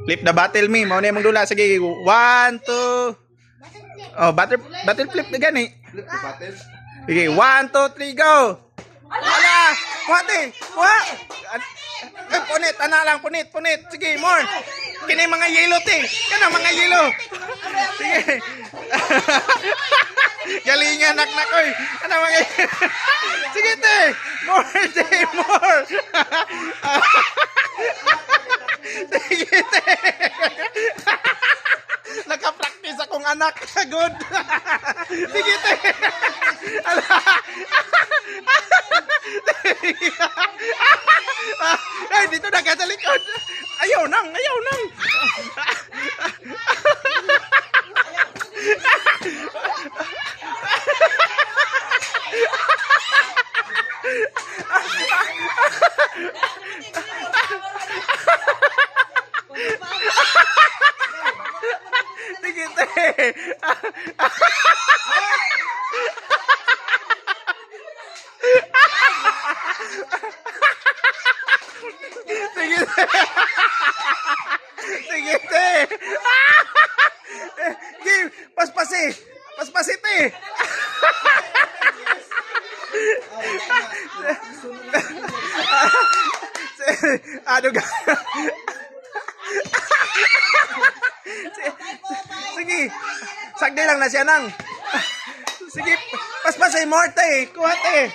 Flip the bottle me. Mao na imong dula. Sige, 1, 2. Oh, bottle flip na gani. Flip the bottle. Sige, 1, 2, 3, go. Wala! Kuwate! Kuha! Punit, ana lang, punit. Sige, more. Kini mga yellow, te. Kana mga yellow. Sige. Galingan, nak, oy. Kana mga sige, te. More, te, more. Sige, te. Naka-practice akong anak. Good. Sige, te. Ay, dito na ka sa likod. Ayaw nang. Sige, te. Sige, te. Sige, te. Game, paspasi, te. Ano ga? Sige, sagdi lang na siya nang. Sige, paspasay mo, te. Kuha, te.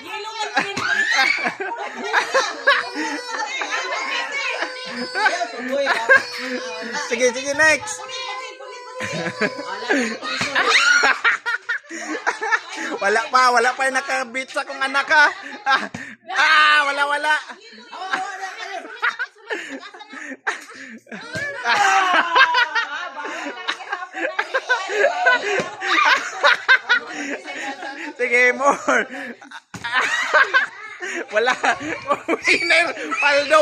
Sige, next. Wala pa yung nakabit sa kong anak, ha. Wala. Sige, more. Wala. Winner. Paldo.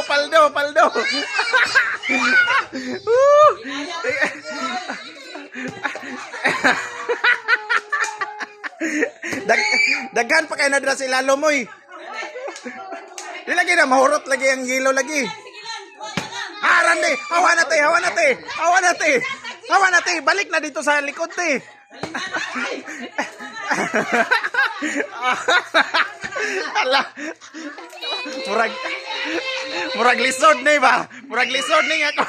Daghan pa kayo na dira sila lumoy. Di lagi na mahurot lagi ang yelo lagi. Rande, hawa na te. Balik na dito sa likod te. Ala. Murag lisod ni ba? Murag lisod ni ako.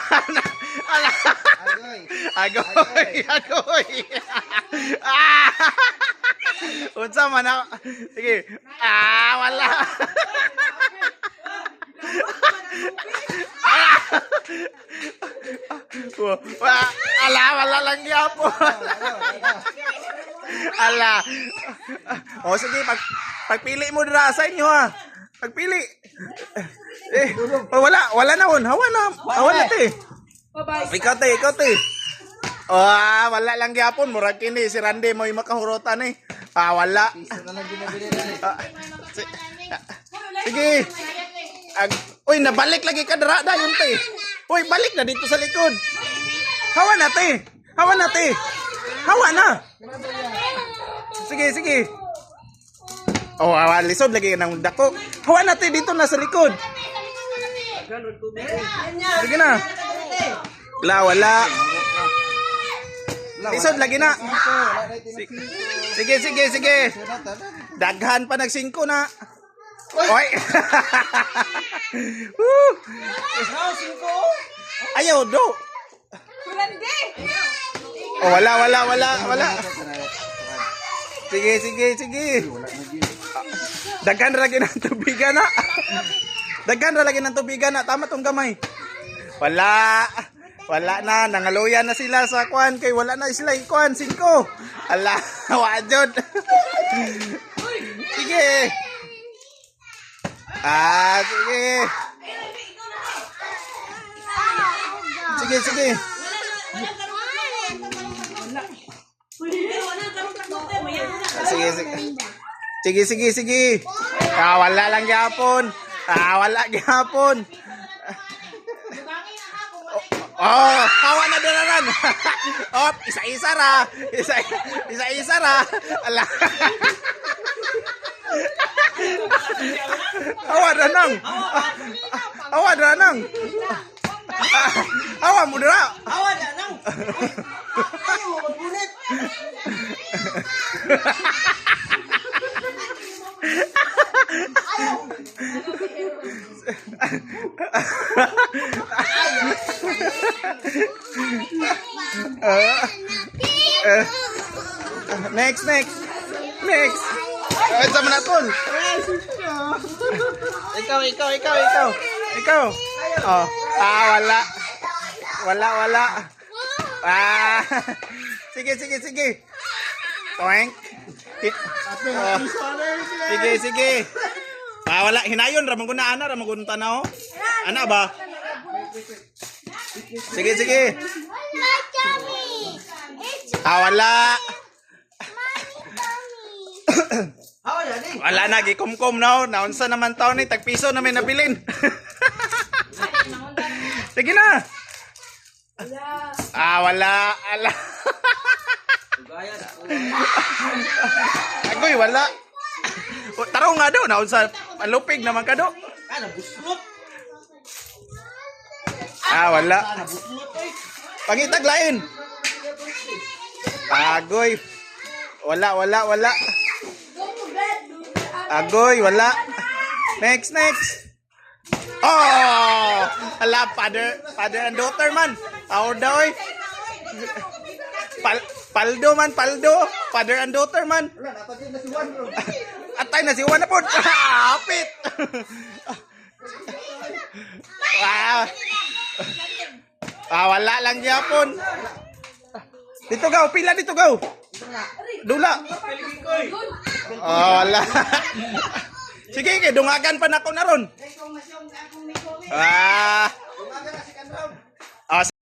Ala. Agoy. Unsa man ako? Sige. Wala. Wala lang yapon. Ala. O sige, pagpili mo dira sa inyo, ha. Pagpili. Wala na hon. Hawa na te. Ikaw te. Wala lang yapon. Murag kini si Randy mo yung makahurotan eh. Wala. Sige. Uy, nabalik lagi ka dira dayon te. Uy, balik na dito sa likod. Hawa na te. Hawa na. Sige. Lisod lagi ng dako. Hawa na te dito na sa likod. Sige na. Wala. Lisod lagi na. Sige. Daghan pa nagsingko na. Oy. Ayaw do. Wala. Sige. Daghan ra lagi ng tubigan na. Tama tong gamay. Wala na, nangaluyan na sila sa kwan kay wala na sila kwan 5. Ala, wajod. Sige. Sige. Sige. Wala lang gyapon. Hawa na dinaran. Isa-isa ra. Ala. Hawa na nang. Hawa mo dira. Hawa na nang. Ayaw mo magpunit. Next. Ay, sa manatol. Ikaw. Oh. Wala. Sige. Toink. Oh. Sige. Wala. Hinayon. Ramang guna, ana. Ramang guna tanaw. Ana ba? Sige. Wala. Hawa na di. Wala na, gikumkum na. Naunsa naman taon ni, tagpiso na may nabilin. Sige na. Wala. Gaya na. Agoy, wala. Taro nga daw, naunsa, malupig naman ka daw. Nabuslot. Wala. Nabuslot eh. Pangitag lain. Agoy. Wala. Agoy, wala. Next. Oh! Ala, father and daughter man. Award daw eh. Paldo. Father and daughter man. Wala, napagin na si Juan bro. Atay na si Juan na po. Apit. Wala lang yapon. Dito gaw, pila dito gaw. Dula. Wala. Sige, dungagan pa na ko na ron.